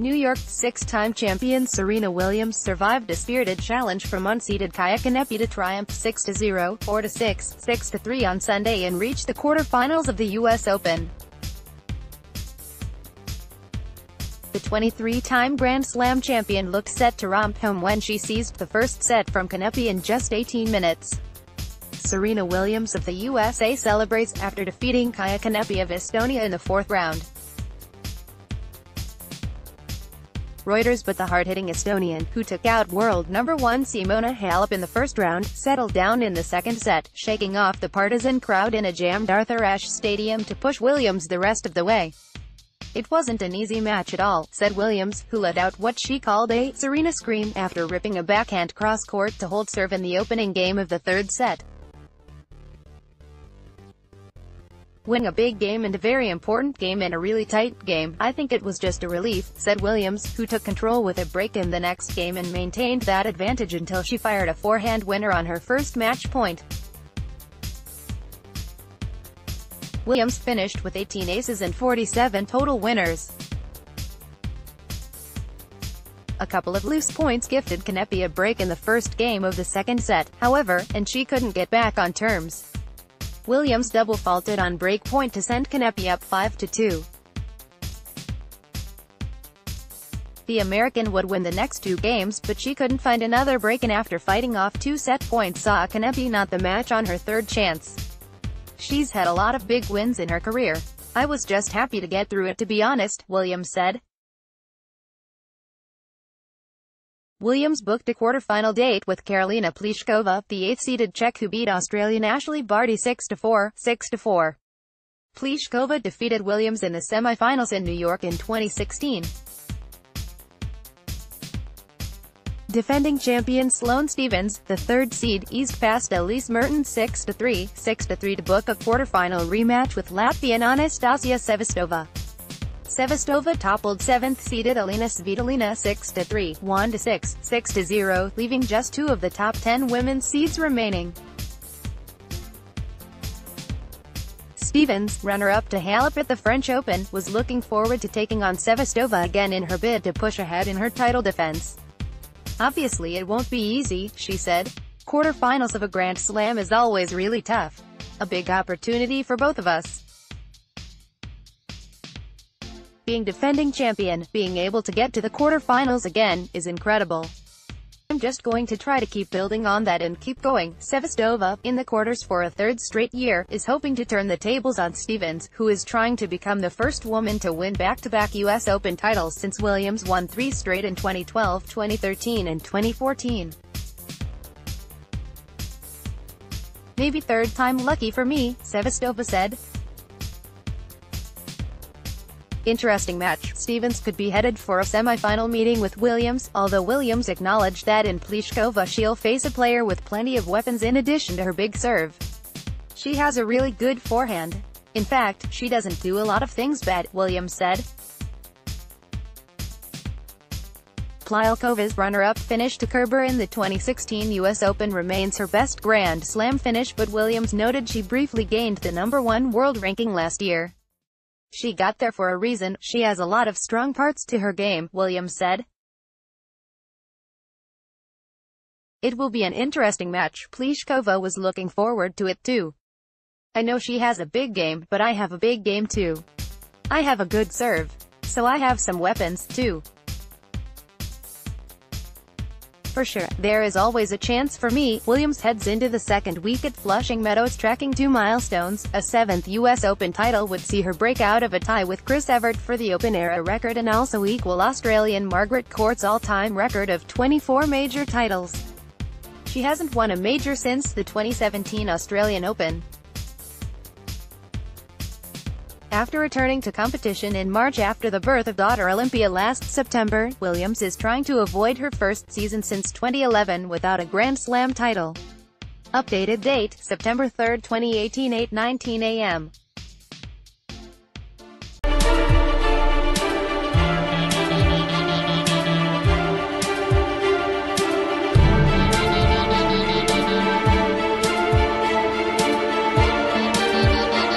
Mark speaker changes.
Speaker 1: New York's six-time champion Serena Williams survived a spirited challenge from unseeded Kaia Kanepi to triumph 6-0, 4-6, 6-3 on Sunday and reach the quarterfinals of the U.S. Open. The 23-time Grand Slam champion looked set to romp home when she seized the first set from Kanepi in just 18 minutes. Serena Williams of the USA celebrates after defeating Kaia Kanepi of Estonia in the fourth round. Reuters But the hard-hitting Estonian, who took out world number 1 Simona Halep in the first round, settled down in the second set, shaking off the partisan crowd in a jammed Arthur Ashe Stadium to push Williams the rest of the way. "It wasn't an easy match at all," said Williams, who let out what she called a Serena scream after ripping a backhand cross-court to hold serve in the opening game of the third set. "Winning a big game and a very important game in a really tight game, I think it was just a relief," said Williams, who took control with a break in the next game and maintained that advantage until she fired a forehand winner on her first match point. Williams finished with 18 aces and 47 total winners. A couple of loose points gifted Kanepi a break in the first game of the second set, however, and she couldn't get back on terms. Williams double faulted on break point to send Kanepi up 5-2. The American would win the next two games, but she couldn't find another break and after fighting off two set points saw Kanepi not the match on her third chance. "She's had a lot of big wins in her career. I was just happy to get through it, to be honest," Williams said. Williams booked a quarterfinal date with Karolina Pliskova, the 8th-seeded Czech who beat Australian Ashley Barty 6-4, 6-4. Pliskova defeated Williams in the semi-finals in New York in 2016. Defending champion Sloane Stephens, the third seed, eased past Elise Mertens 6-3, 6-3 to book a quarterfinal rematch with Latvian Anastasia Sevastova. Sevastova toppled 7th-seeded Alina Svitolina 6-3, 1-6, 6-0, leaving just two of the top 10 women's seeds remaining. Stephens, runner-up to Halep at the French Open, was looking forward to taking on Sevastova again in her bid to push ahead in her title defense. "Obviously it won't be easy," she said. "Quarterfinals of a Grand Slam is always really tough. A big opportunity for both of us. Being defending champion, being able to get to the quarterfinals again, is incredible. I'm just going to try to keep building on that and keep going." Sevastova, in the quarters for a third straight year, is hoping to turn the tables on Stephens, who is trying to become the first woman to win back-to-back U.S. Open titles since Williams won 3 straight in 2012, 2013 and 2014. "Maybe third time lucky for me," Sevastova said. Interesting match. Stephens could be headed for a semi-final meeting with Williams, although Williams acknowledged that in Pliskova she'll face a player with plenty of weapons in addition to her big serve. "She has a really good forehand. In fact, she doesn't do a lot of things bad," Williams said. Pliskova's runner-up finish to Kerber in the 2016 U.S. Open remains her best Grand Slam finish, but Williams noted she briefly gained the #1 world ranking last year. "She got there for a reason. She has a lot of strong parts to her game," Williams said. "It will be an interesting match." Pliskova was looking forward to it too. "I know she has a big game, but I have a big game too. I have a good serve. So I have some weapons, too. For sure, there is always a chance for me." Williams heads into the second week at Flushing Meadows tracking two milestones. A 7th U.S. Open title would see her break out of a tie with Chris Evert for the Open-era record and also equal Australian Margaret Court's all-time record of 24 major titles. She hasn't won a major since the 2017 Australian Open. After returning to competition in March after the birth of daughter Olympia last September, Williams is trying to avoid her first season since 2011 without a Grand Slam title. Updated date, September 3, 2018, 8:19 a.m.